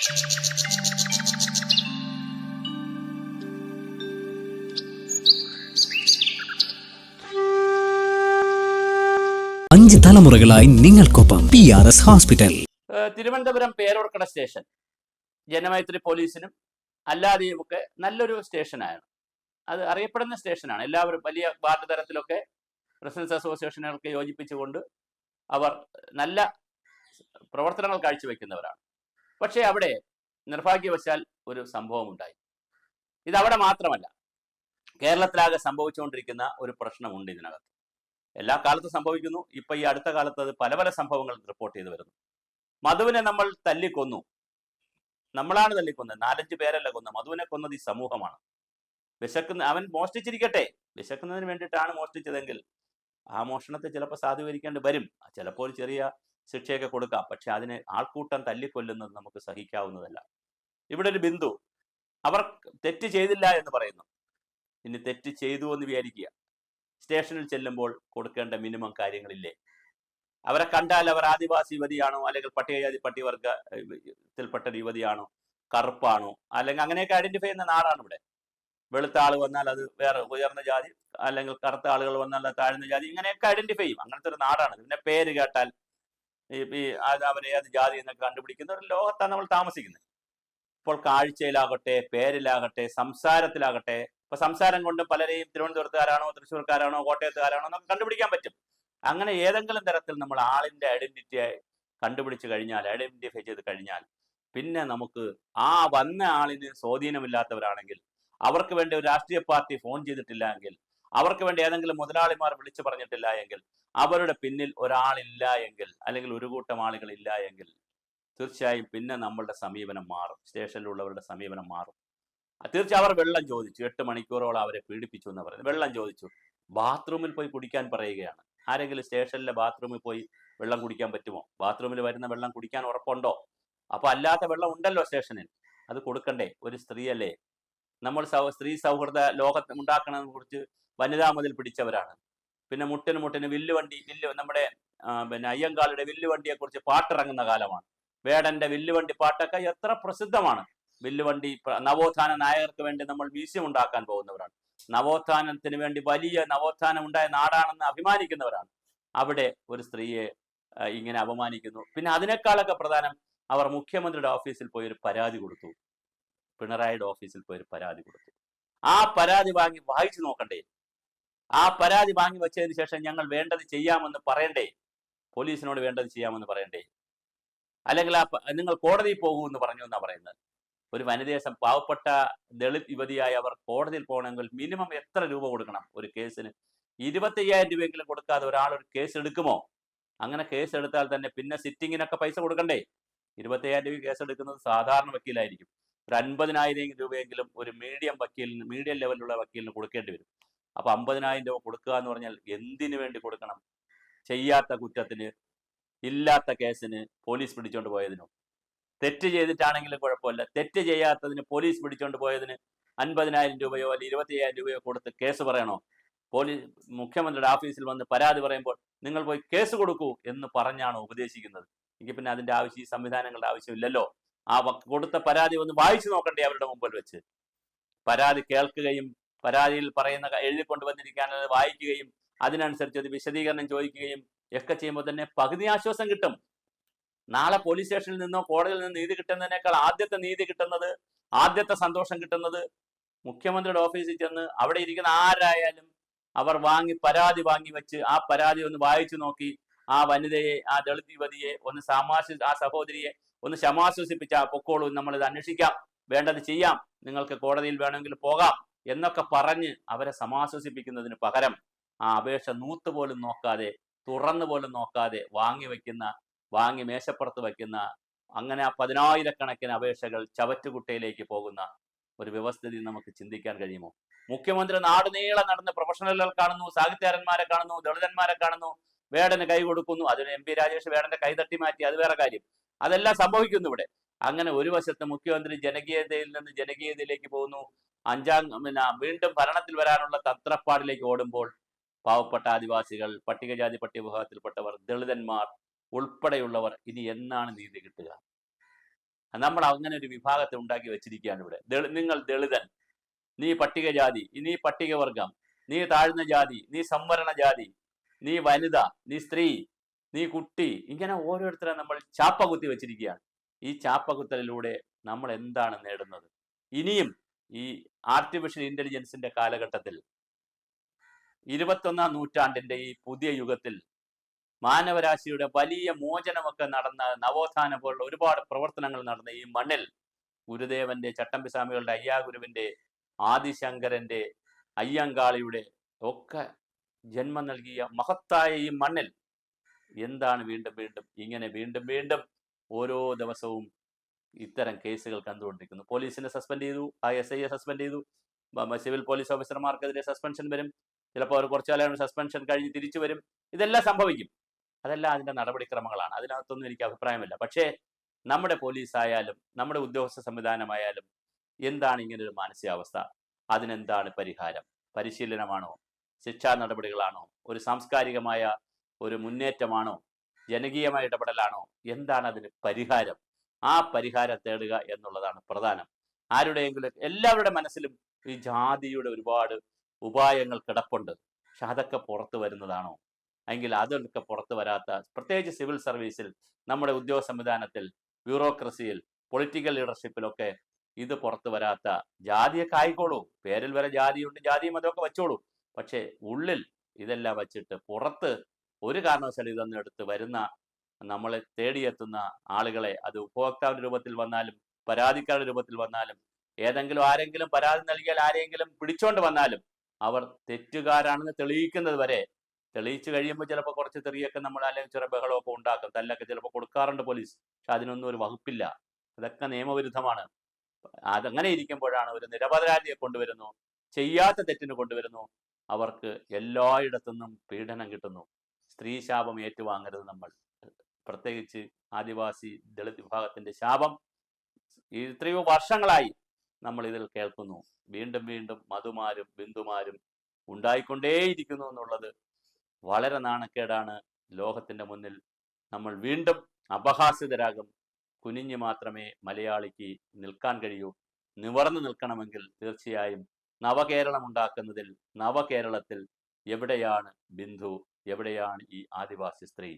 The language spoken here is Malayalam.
5 തലമുറകളായി നിങ്ങൾക്കൊപ്പം PRS hospital. Thiruvananthapuram Peroorkada station Janamaithri പോലീസിനും അല്ലാതെയുമൊക്കെ നല്ലൊരു സ്റ്റേഷനാണ്. അത് അറിയപ്പെടുന്ന സ്റ്റേഷനാണ്. എല്ലാവരും വലിയ വാർഡ് തലത്തിലൊക്കെ റെസിഡൻസ് അസോസിയേഷനുകൾക്ക് യോജിപ്പിച്ചുകൊണ്ട് അവർ നല്ല പ്രവർത്തനങ്ങൾ കാഴ്ചവെക്കുന്നവരാണ്. പക്ഷേ അവിടെ നിർഭാഗ്യവശാൽ ഒരു സംഭവം ഉണ്ടായി. ഇതവിടെ മാത്രമല്ല, കേരളത്തിലാകെ സംഭവിച്ചുകൊണ്ടിരിക്കുന്ന ഒരു പ്രശ്നമുണ്ട് ഇതിനകത്ത്. എല്ലാ കാലത്തും സംഭവിക്കുന്നു. ഇപ്പൊ ഈ അടുത്ത കാലത്ത് അത് പല പല സംഭവങ്ങൾ റിപ്പോർട്ട് ചെയ്തു വരുന്നു. മധുവിനെ നമ്മൾ തല്ലിക്കൊന്നു, നമ്മളാണ് തല്ലിക്കൊന്നത്, 4-5 പേരല്ല കൊന്നത്. മധുവിനെ കൊന്നത് ഈ സമൂഹമാണ്. അവൻ മോഷ്ടിച്ചിരിക്കട്ടെ, വിശക്കുന്നതിന് വേണ്ടിയിട്ടാണ് മോഷ്ടിച്ചതെങ്കിൽ ആ മോഷണത്തെ ചിലപ്പോൾ സാധൂകരിക്കേണ്ടി വരും. ചിലപ്പോൾ ചെറിയ ശിക്ഷയൊക്കെ കൊടുക്കാം. പക്ഷെ അതിനെ ആൾക്കൂട്ടം തല്ലിക്കൊല്ലുന്നത് നമുക്ക് സഹിക്കാവുന്നതല്ല. ഇവിടെ ഒരു ബിന്ദു, അവർ തെറ്റ് ചെയ്തില്ല എന്ന് പറയുന്നു. ഇനി തെറ്റ് ചെയ്തു എന്ന് വിചാരിക്കുക. സ്റ്റേഷനിൽ ചെല്ലുമ്പോൾ കൊടുക്കേണ്ട മിനിമം കാര്യങ്ങളില്ലേ? അവരെ കണ്ടാൽ അവർ ആദിവാസി യുവതിയാണോ, അല്ലെങ്കിൽ പട്ടികജാതി പട്ടികവർഗത്തിൽപ്പെട്ട യുവതിയാണോ, കറുപ്പാണോ, അല്ലെങ്കിൽ അങ്ങനെയൊക്കെ ഐഡന്റിഫൈ ചെയ്യുന്ന നാടാണ് ഇവിടെ. വെളുത്ത ആൾ വന്നാൽ അത് വേറെ ഉയർന്ന ജാതി, അല്ലെങ്കിൽ കറുത്ത ആളുകൾ വന്നാൽ അത് താഴ്ന്ന ജാതി, ഇങ്ങനെയൊക്കെ ഐഡന്റിഫൈ ചെയ്യും. അങ്ങനത്തെ ഒരു നാടാണ്. പിന്നെ പേര് കേട്ടാൽ അവരെ ഏത് ജാതി എന്നൊക്കെ കണ്ടുപിടിക്കുന്ന ഒരു ലോകത്താണ് നമ്മൾ താമസിക്കുന്നത്. ഇപ്പോൾ കാഴ്ചയിലാകട്ടെ, പേരിലാകട്ടെ, സംസാരത്തിലാകട്ടെ. ഇപ്പൊ സംസാരം കൊണ്ട് പലരെയും തിരുവനന്തപുരത്തുകാരാണോ, തൃശ്ശൂർക്കാരാണോ, കോട്ടയത്തുകാരാണോ എന്നൊക്കെ കണ്ടുപിടിക്കാൻ പറ്റും. അങ്ങനെ ഏതെങ്കിലും തരത്തിൽ നമ്മൾ ആളിന്റെ ഐഡന്റിറ്റി കണ്ടുപിടിച്ച് കഴിഞ്ഞാൽ, ഐഡന്റിഫൈ ചെയ്ത് കഴിഞ്ഞാൽ, പിന്നെ നമുക്ക് ആ വന്ന ആളിന് സ്വാധീനമില്ലാത്തവരാണെങ്കിൽ, അവർക്ക് വേണ്ടി ഒരു രാഷ്ട്രീയ പാർട്ടി ഫോൺ ചെയ്തിട്ടില്ല എങ്കിൽ, അവർക്ക് വേണ്ടി ഏതെങ്കിലും മുതലാളിമാർ വിളിച്ചു പറഞ്ഞിട്ടില്ല എങ്കിൽ, അവരുടെ പിന്നിൽ ഒരാളില്ല എങ്കിൽ, അല്ലെങ്കിൽ ഒരു കൂട്ടം ആളുകൾ ഇല്ല എങ്കിൽ, തീർച്ചയായും പിന്നെ നമ്മളുടെ സമീപനം മാറും. സ്റ്റേഷനിലുള്ളവരുടെ സമീപനം മാറും. തീർച്ചയായും അവർ വെള്ളം ചോദിച്ചു. 8 മണിക്കൂറോളം അവരെ പീഡിപ്പിച്ചു എന്ന് പറയുന്നത്. വെള്ളം ചോദിച്ചു. ബാത്റൂമിൽ പോയി കുടിക്കാൻ പറയുകയാണ്. ആരെങ്കിലും സ്റ്റേഷനിലെ ബാത്റൂമിൽ പോയി വെള്ളം കുടിക്കാൻ പറ്റുമോ? ബാത്റൂമിൽ വരുന്ന വെള്ളം കുടിക്കാൻ ഉറപ്പുണ്ടോ? അപ്പൊ അല്ലാത്ത വെള്ളം ഉണ്ടല്ലോ സ്റ്റേഷനിൽ, അത് കൊടുക്കണ്ടേ? ഒരു സ്ത്രീയല്ലേ? നമ്മൾ സ്ത്രീ സൗഹൃദ ലോകത്ത് ഉണ്ടാക്കണതിനെ കുറിച്ച് വനിതാ മുതൽ പിടിച്ചവരാണ്. പിന്നെ മുട്ടിന് വില്ലുവണ്ടി, നമ്മുടെ അയ്യങ്കാളിയുടെ വില്ലുവണ്ടിയെ കുറിച്ച് പാട്ടിറങ്ങുന്ന കാലമാണ്. വേടന്റെ വില്ലുവണ്ടി പാട്ടൊക്കെ എത്ര പ്രസിദ്ധമാണ്. വില്ലുവണ്ടി നവോത്ഥാന നായകർക്ക് വേണ്ടി നമ്മൾ മ്യൂസിയം ഉണ്ടാക്കാൻ പോകുന്നവരാണ്. നവോത്ഥാനത്തിന് വേണ്ടി വലിയ നവോത്ഥാനം ഉണ്ടായ നാടാണെന്ന് അഭിമാനിക്കുന്നവരാണ്. അവിടെ ഒരു സ്ത്രീയെ ഇങ്ങനെ അപമാനിക്കുന്നു. പിന്നെ അതിനേക്കാളൊക്കെ പ്രധാനം, അവർ മുഖ്യമന്ത്രിയുടെ ഓഫീസിൽ പോയി ഒരു പരാതി കൊടുത്തു. പിണറായിയുടെ ഓഫീസിൽ പോയി ഒരു പരാതി കൊടുത്തു. ആ പരാതി വാങ്ങി വായിച്ചു നോക്കണ്ടേ? ആ പരാതി വാങ്ങി വെച്ചതിന് ശേഷം ഞങ്ങൾ വേണ്ടത് ചെയ്യാമെന്ന് പറയണ്ടേ? പോലീസിനോട് വേണ്ടത് ചെയ്യാമെന്ന് പറയണ്ടേ? അല്ലെങ്കിൽ നിങ്ങൾ കോടതിയിൽ പോകൂ എന്ന് പറഞ്ഞു എന്നാ പറയുന്നത്. ഒരു വനിതേശം പാവപ്പെട്ട ദളിത് യുവതിയായി അവർ കോടതിയിൽ പോകണമെങ്കിൽ മിനിമം എത്ര രൂപ കൊടുക്കണം? ഒരു കേസിന് 25,000 രൂപയെങ്കിലും കൊടുക്കാതെ ഒരാൾ ഒരു കേസ് എടുക്കുമോ? അങ്ങനെ കേസ് എടുത്താൽ തന്നെ പിന്നെ സിറ്റിങ്ങിനൊക്കെ പൈസ കൊടുക്കണ്ടേ? 25,000 രൂപ കേസ് എടുക്കുന്നത് സാധാരണ വക്കീലായിരിക്കും. ഒരു 50,000 രൂപയെങ്കിലും ഒരു മീഡിയം ലെവലിലുള്ള വക്കീലിന് കൊടുക്കേണ്ടി വരും. അപ്പൊ 50,000 രൂപ കൊടുക്കുക എന്ന് പറഞ്ഞാൽ എന്തിനു വേണ്ടി കൊടുക്കണം? ചെയ്യാത്ത കുറ്റത്തിന്, ഇല്ലാത്ത കേസിന് പോലീസ് പിടിച്ചോണ്ട് പോയതിനോ? തെറ്റ് ചെയ്തിട്ടാണെങ്കിലും കുഴപ്പമില്ല, തെറ്റ് ചെയ്യാത്തതിന് പോലീസ് പിടിച്ചോണ്ട് പോയതിന് 50,000 രൂപയോ അല്ലെങ്കിൽ 25,000 രൂപയോ കൊടുത്ത് കേസ് പറയണോ? മുഖ്യമന്ത്രിയുടെ ഓഫീസിൽ വന്ന് പരാതി പറയുമ്പോൾ നിങ്ങൾ പോയി കേസ് കൊടുക്കൂ എന്ന് പറഞ്ഞാണോ ഉപദേശിക്കുന്നത്? എനിക്ക് പിന്നെ അതിന്റെ ആവശ്യം, ഈ സംവിധാനങ്ങളുടെ ആവശ്യമില്ലല്ലോ. ആ കൊടുത്ത പരാതി ഒന്ന് വായിച്ചു നോക്കണ്ടേ അവരുടെ മുമ്പിൽ വെച്ച്? പരാതി കേൾക്കുകയും പരാതിയിൽ പറയുന്ന എഴുതിക്കൊണ്ട് വന്നിരിക്കാനത് വായിക്കുകയും അതിനനുസരിച്ച് അത് വിശദീകരണം ചോദിക്കുകയും ഒക്കെ ചെയ്യുമ്പോൾ തന്നെ പകുതി ആശ്വാസം കിട്ടും. നാളെ പോലീസ് സ്റ്റേഷനിൽ നിന്നോ കോടതിയിൽ നിന്ന് നീതി കിട്ടുന്നതിനേക്കാൾ ആദ്യത്തെ നീതി കിട്ടുന്നത്, ആദ്യത്തെ സന്തോഷം കിട്ടുന്നത് മുഖ്യമന്ത്രിയുടെ ഓഫീസിൽ ചെന്ന് അവിടെ ഇരിക്കുന്ന ആരായാലും അവർ പരാതി വാങ്ങി വെച്ച് ആ പരാതി ഒന്ന് വായിച്ചു നോക്കി, ആ വനിതയെ, ആ ദളിത് യുവതിയെ ഒന്ന് ആ സഹോദരിയെ ഒന്ന് സമാശ്വസിപ്പിച്ച പൊക്കോളൂ, നമ്മളിത് അന്വേഷിക്കാം, വേണ്ടത് ചെയ്യാം, നിങ്ങൾക്ക് കോടതിയിൽ വേണമെങ്കിൽ പോകാം എന്നൊക്കെ പറഞ്ഞ് അവരെ സമാശ്വസിപ്പിക്കുന്നതിന് പകരം ആ അപേക്ഷ നൂത്തുപോലും നോക്കാതെ, തുറന്നു പോലും നോക്കാതെ വാങ്ങി മേശപ്പുറത്ത് വയ്ക്കുന്ന, അങ്ങനെ 10,000-കണക്കിന് അപേക്ഷകൾ ചവറ്റുകുട്ടയിലേക്ക് പോകുന്ന ഒരു വ്യവസ്ഥിതി നമുക്ക് ചിന്തിക്കാൻ കഴിയുമോ? മുഖ്യമന്ത്രി നാടുനീളെ നടന്ന് പ്രൊഫഷണലുകൾ കാണുന്നു, സാഹിത്യകാരന്മാരെ കാണുന്നു, ദളിതന്മാരെ കാണുന്നു, വേടന് കൈ കൊടുക്കുന്നു. അതിന് MP രാജേഷ് വേടന്റെ കൈ തട്ടി മാറ്റി, അത് വേറെ കാര്യം. അതെല്ലാം സംഭവിക്കുന്നു ഇവിടെ. അങ്ങനെ ഒരു വശത്ത് മുഖ്യമന്ത്രി ജനകീയതയിൽ നിന്ന് ജനകീയതയിലേക്ക് പോകുന്നു, വീണ്ടും ഭരണത്തിൽ വരാനുള്ള തത്രപ്പാടിലേക്ക് ഓടുമ്പോൾ പാവപ്പെട്ട ആദിവാസികൾ, പട്ടികജാതി പട്ടികവിഭാഗത്തിൽപ്പെട്ടവർ, ദളിതന്മാർ ഉൾപ്പെടെയുള്ളവർ ഇനി എന്നാണ് നീതി കിട്ടുക? നമ്മൾ അങ്ങനെ ഒരു വിഭാഗത്തെ ഉണ്ടാക്കി വെച്ചിരിക്കുകയാണ് ഇവിടെ. നിങ്ങൾ ദളിതൻ, നീ പട്ടികജാതി, നീ പട്ടികവർഗം, നീ താഴ്ന്ന ജാതി, നീ സംവരണ ജാതി, നീ വനിത, നീ സ്ത്രീ, നീ കുട്ടി, ഇങ്ങനെ ഓരോരുത്തരെ നമ്മൾ ചാപ്പ കുത്തി വെച്ചിരിക്കുകയാണ്. ഈ ചാപ്പകുത്തലിലൂടെ നമ്മൾ എന്താണ് നേടുന്നത്? ഇനിയും ഈ ആർട്ടിഫിഷ്യൽ ഇന്റലിജൻസിന്റെ കാലഘട്ടത്തിൽ 21ാം നൂറ്റാണ്ടിന്റെ ഈ പുതിയ യുഗത്തിൽ മാനവരാശിയുടെ വലിയ മോചനമൊക്കെ നടന്ന, നവോത്ഥാന പോലുള്ള ഒരുപാട് പ്രവർത്തനങ്ങൾ നടന്ന ഈ മണ്ണിൽ ഗുരുദേവന്റെ, ചട്ടമ്പിസ്വാമികളുടെ, അയ്യാഗുരുവിന്റെ, ആദിശങ്കരന്റെ, അയ്യങ്കാളിയുടെ ഒക്കെ ജന്മം നൽകിയ മഹത്തായ ഈ മണ്ണിൽ എന്താണ് വീണ്ടും വീണ്ടും ഇങ്ങനെ വീണ്ടും വീണ്ടും ഓരോ ദിവസവും ഇത്തരം കേസുകൾ കണ്ടുകൊണ്ടിരിക്കുന്നു? പോലീസിനെ സസ്പെൻഡ് ചെയ്തു, ആ SIയെ സസ്പെൻഡ് ചെയ്തു, സിവിൽ പോലീസ് ഓഫീസർമാർക്കെതിരെ സസ്പെൻഷൻ വരും, ചിലപ്പോൾ അവർ കുറച്ചു കാലം സസ്പെൻഷൻ കഴിഞ്ഞ് തിരിച്ചു വരും. ഇതെല്ലാം സംഭവിക്കും. അതെല്ലാം അതിൻ്റെ നടപടിക്രമങ്ങളാണ്. അതിനകത്തൊന്നും എനിക്ക് അഭിപ്രായമില്ല. പക്ഷേ നമ്മുടെ പോലീസ് ആയാലും നമ്മുടെ ഉദ്യോഗസ്ഥ സംവിധാനമായാലും എന്താണ് ഇങ്ങനൊരു മാനസികാവസ്ഥ? അതിനെന്താണ് പരിഹാരം? പരിശീലനമാണോ? ശിക്ഷാ നടപടികളാണോ? ഒരു സാംസ്കാരികമായ ഒരു മുന്നേറ്റമാണോ? ജനകീയമായ ഇടപെടലാണോ? എന്താണ് അതിന് പരിഹാരം? ആ പരിഹാരം തേടുക എന്നുള്ളതാണ് പ്രധാനം. ആരുടെയെങ്കിലും, എല്ലാവരുടെ മനസ്സിലും ഈ ജാതിയുടെ ഒരുപാട് ഉപായങ്ങൾ കിടപ്പുണ്ട്. പക്ഷെ അതൊക്കെ പുറത്തു വരുന്നതാണോ? എങ്കിൽ അതൊക്കെ പുറത്തു വരാത്ത, പ്രത്യേകിച്ച് സിവിൽ സർവീസിൽ, നമ്മുടെ ഉദ്യോഗ സംവിധാനത്തിൽ, ബ്യൂറോക്രസിയിൽ, പൊളിറ്റിക്കൽ ലീഡർഷിപ്പിലൊക്കെ ഇത് പുറത്തു വരാത്ത, ജാതിയൊക്കെ ആയിക്കോളൂ, പേരിൽ വരെ ജാതിയുണ്ട്, ജാതിയും അതൊക്കെ വെച്ചോളൂ, പക്ഷെ ഉള്ളിൽ ഇതെല്ലാം വച്ചിട്ട് പുറത്ത് ഒരു കാരണവശാലും ഇതൊന്നും എടുത്ത് വരുന്ന, നമ്മളെ തേടിയെത്തുന്ന ആളുകളെ, അത് ഉപഭോക്താവിന്റെ രൂപത്തിൽ വന്നാലും പരാതിക്കാരുടെ രൂപത്തിൽ വന്നാലും, ഏതെങ്കിലും ആരെങ്കിലും പരാതി നൽകിയാൽ ആരെങ്കിലും പിടിച്ചോണ്ട് വന്നാലും, അവർ തെറ്റുകാരാണെന്ന് തെളിയിക്കുന്നത് വരെ, തെളിയിച്ചു കഴിയുമ്പോൾ ചിലപ്പോൾ കുറച്ച് തെറിയൊക്കെ നമ്മൾ അല്ലെങ്കിൽ ചെറിയ ബഹളമൊക്കെ ഉണ്ടാക്കും, തല്ലൊക്കെ ചിലപ്പോൾ കൊടുക്കാറുണ്ട് പോലീസ്. പക്ഷെ അതിനൊന്നും ഒരു വകുപ്പില്ല. അതൊക്കെ നിയമവിരുദ്ധമാണ്. അതങ്ങനെ ഇരിക്കുമ്പോഴാണ് ഒരു നിരപരാധിയെ കൊണ്ടുവരുന്നു, ചെയ്യാത്ത തെറ്റിന് കൊണ്ടുവരുന്നു, അവർക്ക് എല്ലായിടത്തുനിന്നും പീഡനം കിട്ടുന്നു. സ്ത്രീ ശാപം ഏറ്റുവാങ്ങരുത് നമ്മൾ. പ്രത്യേകിച്ച് ആദിവാസി ദളിത് വിഭാഗത്തിന്റെ ശാപം എത്രയോ വർഷങ്ങളായി നമ്മൾ ഇതിൽ കേൾക്കുന്നു. വീണ്ടും വീണ്ടും മധുമാരും ബിന്ദുമാരും ഉണ്ടായിക്കൊണ്ടേയിരിക്കുന്നു എന്നുള്ളത് വളരെ നാണക്കേടാണ്. ലോകത്തിന്റെ മുന്നിൽ നമ്മൾ വീണ്ടും അപഹാസ്യതരാകും. കുനിഞ്ഞു മാത്രമേ മലയാളിക്ക് നിൽക്കാൻ കഴിയൂ. നിവർന്നു നിൽക്കണമെങ്കിൽ തീർച്ചയായും നവകേരളം ഉണ്ടാക്കുന്നതിൽ, നവകേരളത്തിൽ എവിടെയാണ് ബിന്ദു, എവിടെയാണ് ഈ ആദിവാസി സ്ത്രീ?